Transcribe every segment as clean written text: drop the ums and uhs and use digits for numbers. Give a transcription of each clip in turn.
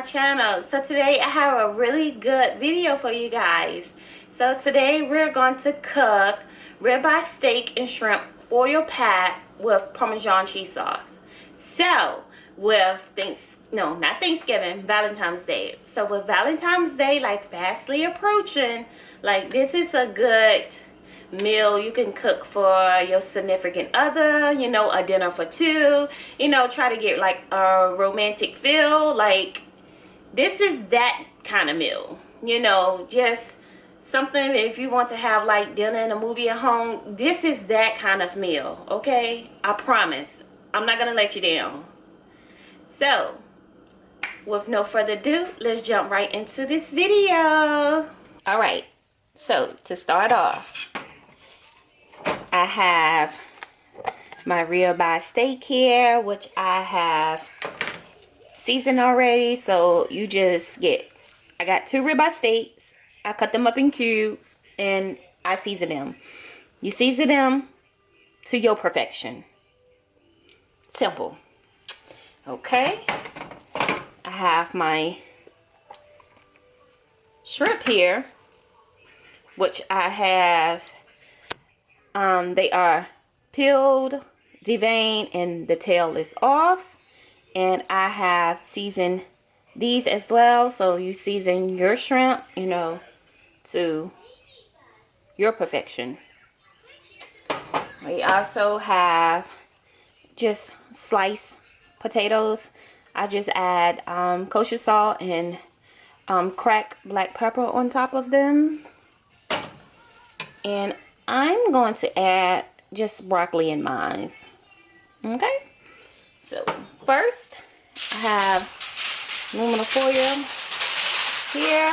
channel. So today I have a really good video for you guys. So today we're going to cook ribeye steak and shrimp foil pat with Parmesan cheese sauce. So with not Thanksgiving, Valentine's Day. So with Valentine's Day like fastly approaching, like this is a good meal you can cook for your significant other, you know, a dinner for two, you know, try to get like a romantic feel. Like this is that kind of meal, you know, just something if you want to have like dinner and a movie at home. This is that kind of meal, okay? I promise I'm not gonna let you down. So with no further ado, let's jump right into this video. All right, so to start off, I have my ribeye steak here, which I have seasoned already. So you just I got 2 ribeye steaks. I cut them up in cubes and I season them. You season them to your perfection. Simple. Okay. I have my shrimp here, which I have they are peeled, deveined, and the tail is off. And I have seasoned these as well. So you season your shrimp, you know, to your perfection. We also have just sliced potatoes. I just add kosher salt and cracked black pepper on top of them. And I'm going to add just broccoli in mine. Okay, so first I have aluminum foil here.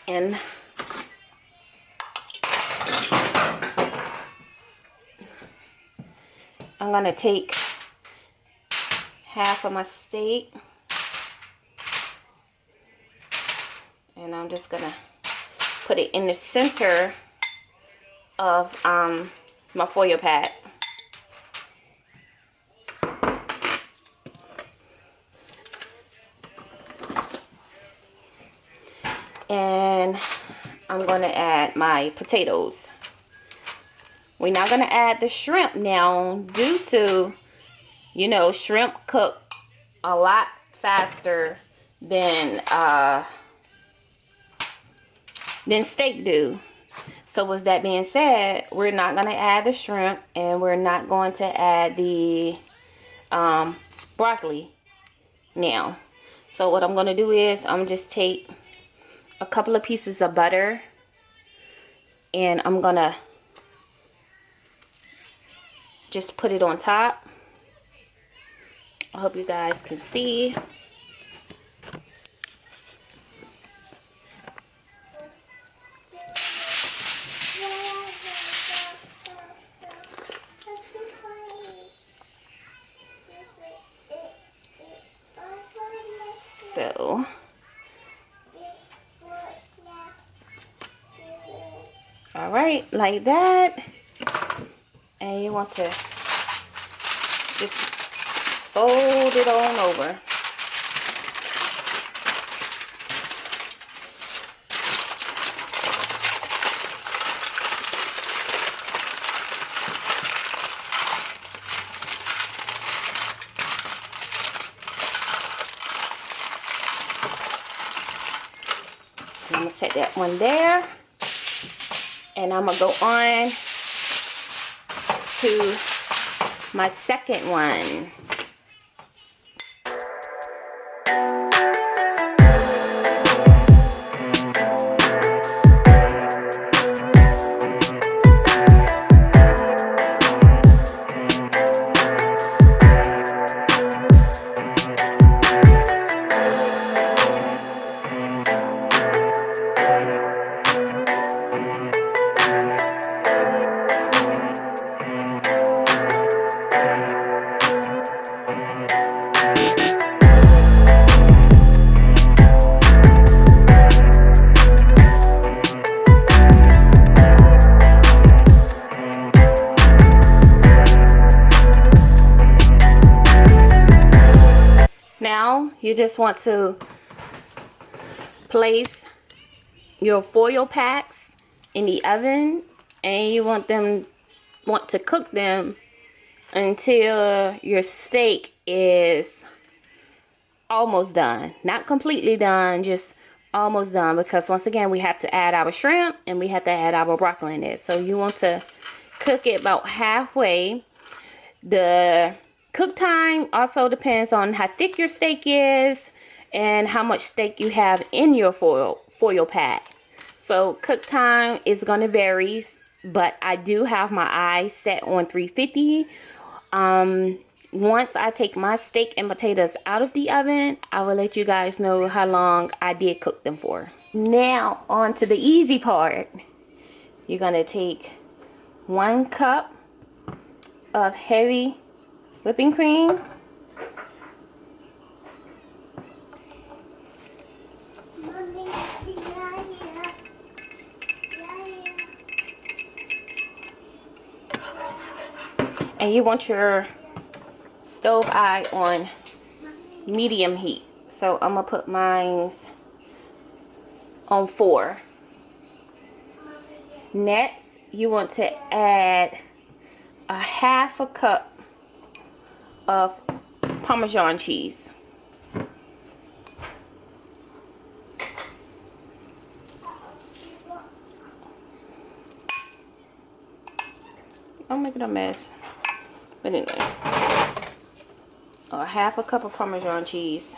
And I'm going to take half of my steak. And I'm just going to put it in the center of my foil pat. And I'm going to add my potatoes. We're not going to add the shrimp now due to, you know, shrimp cook a lot faster than steak do. So with that being said, we're not going to add the shrimp and we're not going to add the broccoli now. So what I'm going to do is I'm just take a couple of pieces of butter and I'm going to just put it on top. I hope you guys can see. So, all right, like that. And you want to just fold it on over. I'm going to set that one there. And I'm going to go on to my second one. you just want to place your foil packs in the oven, and you want to cook them until your steak is almost done. Not completely done, just almost done, because once again we have to add our shrimp and we have to add our broccoli in it. So you want to cook it about halfway. The cook time also depends on how thick your steak is and how much steak you have in your foil pack. So cook time is going to vary, but I do have my eyes set on 350. Once I take my steak and potatoes out of the oven, I will let you guys know how long I did cook them for. Now on to the easy part. You're going to take 1 cup of heavy whipping cream. And you want your stove eye on medium heat. So I'm going to put mine on 4. Next, you want to add a 1/2 cup of Parmesan cheese. I'm making a mess. But anyway, a 1/2 cup of Parmesan cheese.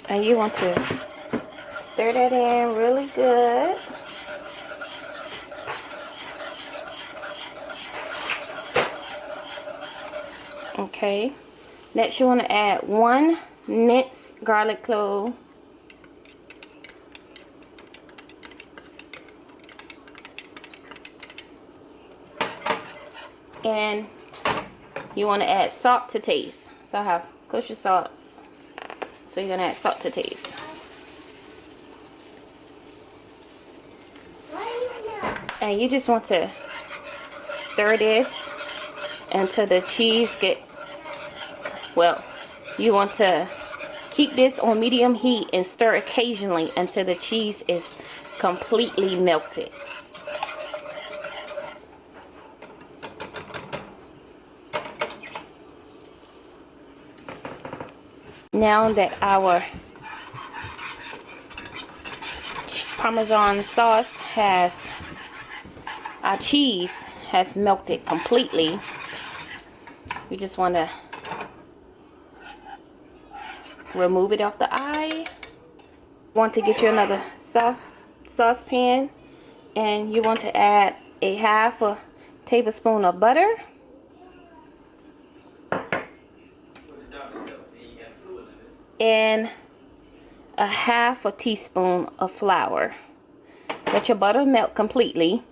And you want to stir that in really good. Okay. Next, you want to add 1 minced garlic clove. And you want to add salt to taste. So I have kosher salt. So you're going to add salt to taste. And you just want to stir this until the cheese get, well, you want to keep this on medium heat and stir occasionally until the cheese is completely melted. Now that our Parmesan sauce has, our cheese has melted completely, we just want to remove it off the eye. Want to get you another saucepan, and you want to add a 1/2 tablespoon of butter. And a 1/2 teaspoon of flour. Let your butter melt completely.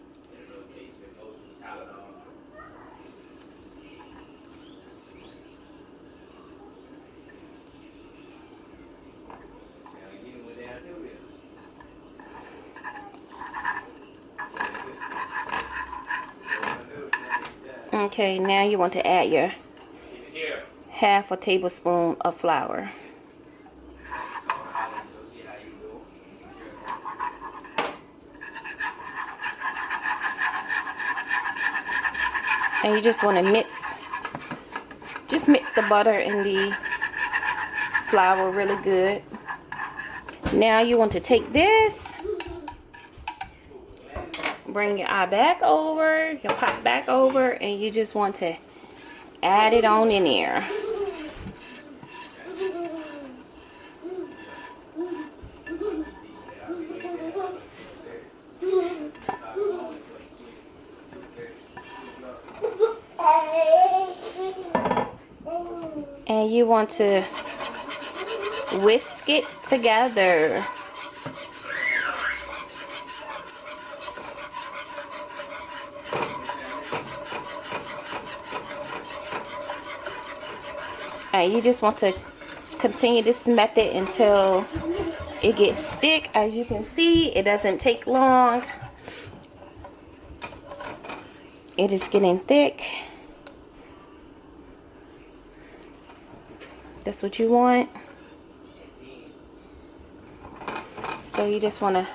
Okay, now you want to add your 1/2 tablespoon of flour. And you just want to mix the butter and the flour really good. Now you want to take this, bring your eye back over, your pot back over, and you just want to add it on in there. And you want to whisk it together. And you just want to continue this method until It gets thick, as you can see. It doesn't take long. It is getting thick. That's what you want. So you just want to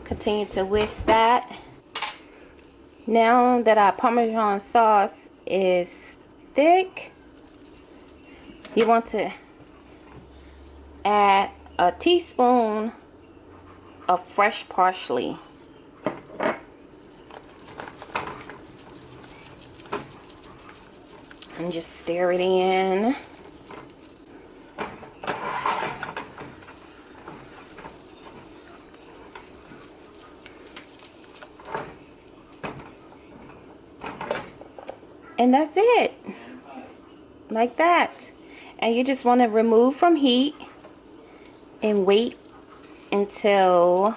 continue to whisk that. Now that our Parmesan sauce is thick, you want to add a teaspoon of fresh parsley. And just stir it in. And that's it. Like that. And you just want to remove from heat and wait until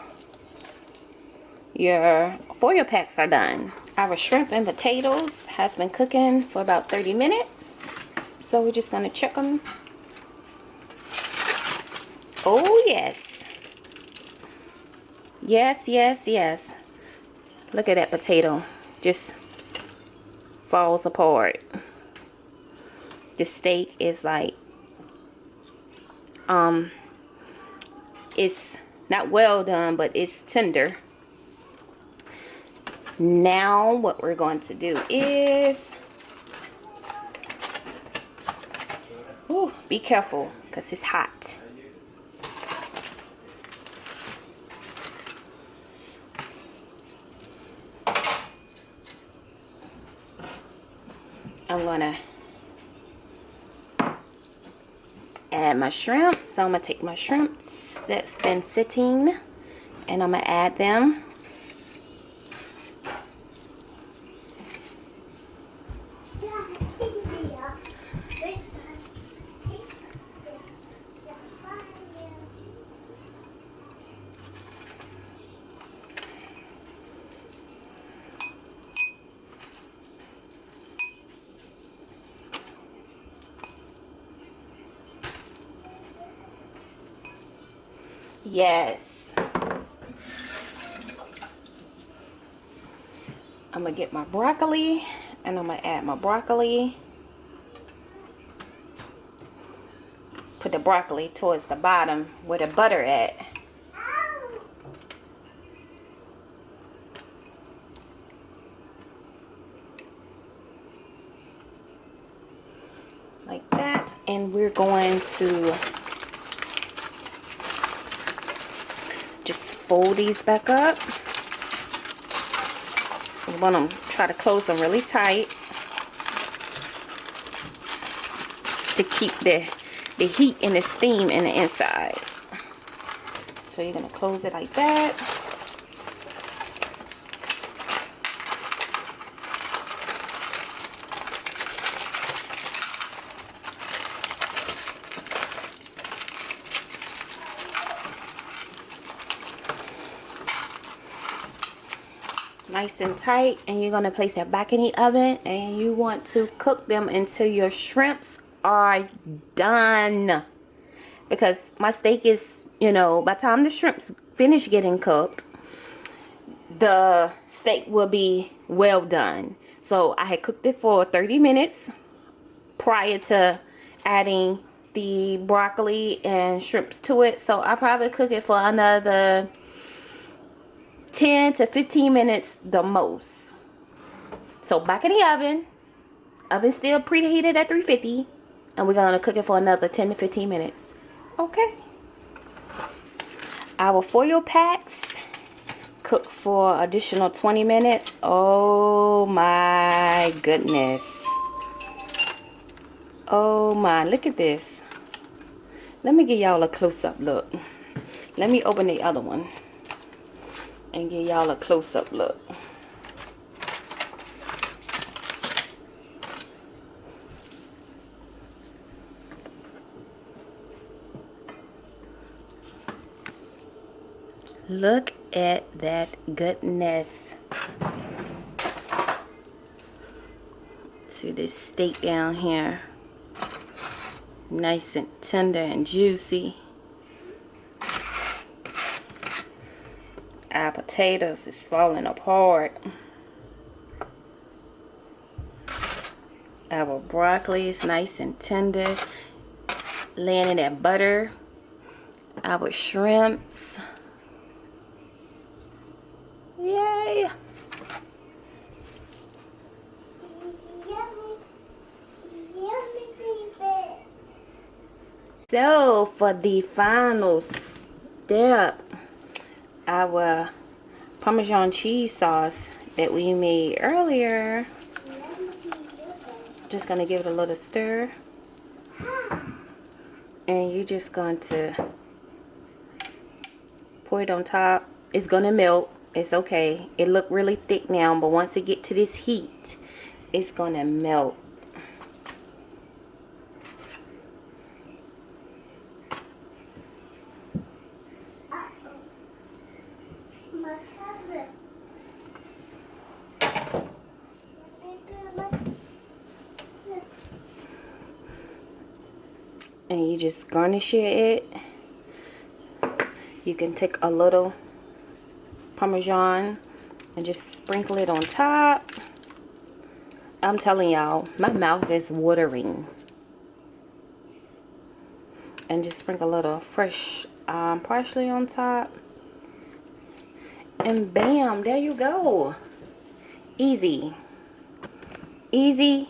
your foil packs are done. Our shrimp and potatoes has been cooking for about 30 minutes. So we're just going to check them. Oh, yes. Yes, yes, yes. Look at that potato. Just falls apart. The steak is like, it's not well done, but it's tender. Now what we're going to do is, ooh, be careful because it's hot. I'm gonna add my shrimp. So I'm gonna take my shrimps that's been sitting and I'm gonna add them. Yes. I'm gonna get my broccoli and I'm gonna add my broccoli. Put the broccoli towards the bottom where the butter at. Like that. And we're going to just fold these back up. We want to try to close them really tight to keep the heat and the steam in the inside. So you're going to close it like that. Nice and tight, and you're going to place it back in the oven, and you want to cook them until your shrimps are done, because my steak is, you know, by the time the shrimps finish getting cooked, the steak will be well done. So I had cooked it for 30 minutes prior to adding the broccoli and shrimps to it, so I probably cook it for another 10 to 15 minutes the most. So back in the oven. Oven still preheated at 350. And we're going to cook it for another 10 to 15 minutes. Okay. Our foil packs cook for additional 20 minutes. Oh my goodness. Oh my, look at this. Let me give y'all a close-up look. Let me open the other one and give y'all a close-up look. Look at that goodness. See this steak down here. Nice and tender and juicy. Our potatoes is falling apart. Our broccoli is nice and tender, laying in that butter. Our shrimps. Yay! So for the final step, our Parmesan cheese sauce that we made earlier, just gonna give it a little stir, and you're just going to pour it on top. It's gonna melt. It's okay. It look really thick now, but once it get to this heat, it's gonna melt. And you just garnish it. You can take a little Parmesan and just sprinkle it on top. I'm telling y'all, my mouth is watering. And just sprinkle a little fresh parsley on top. And bam, there you go. Easy. Easy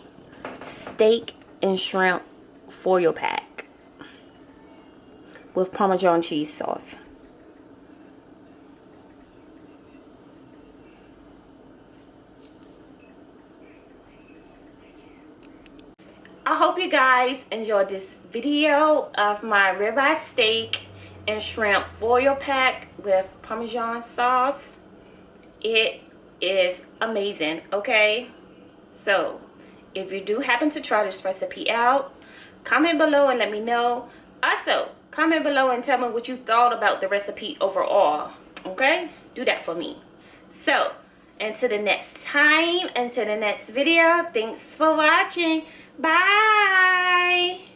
steak and shrimp foil pack with Parmesan cheese sauce. I hope you guys enjoyed this video of my ribeye steak and shrimp foil pack with Parmesan sauce. It is amazing, okay? So if you do happen to try this recipe out, comment below and let me know. Also, comment below and tell me what you thought about the recipe overall, okay? Do that for me. So until the next time, until the next video, thanks for watching. Bye.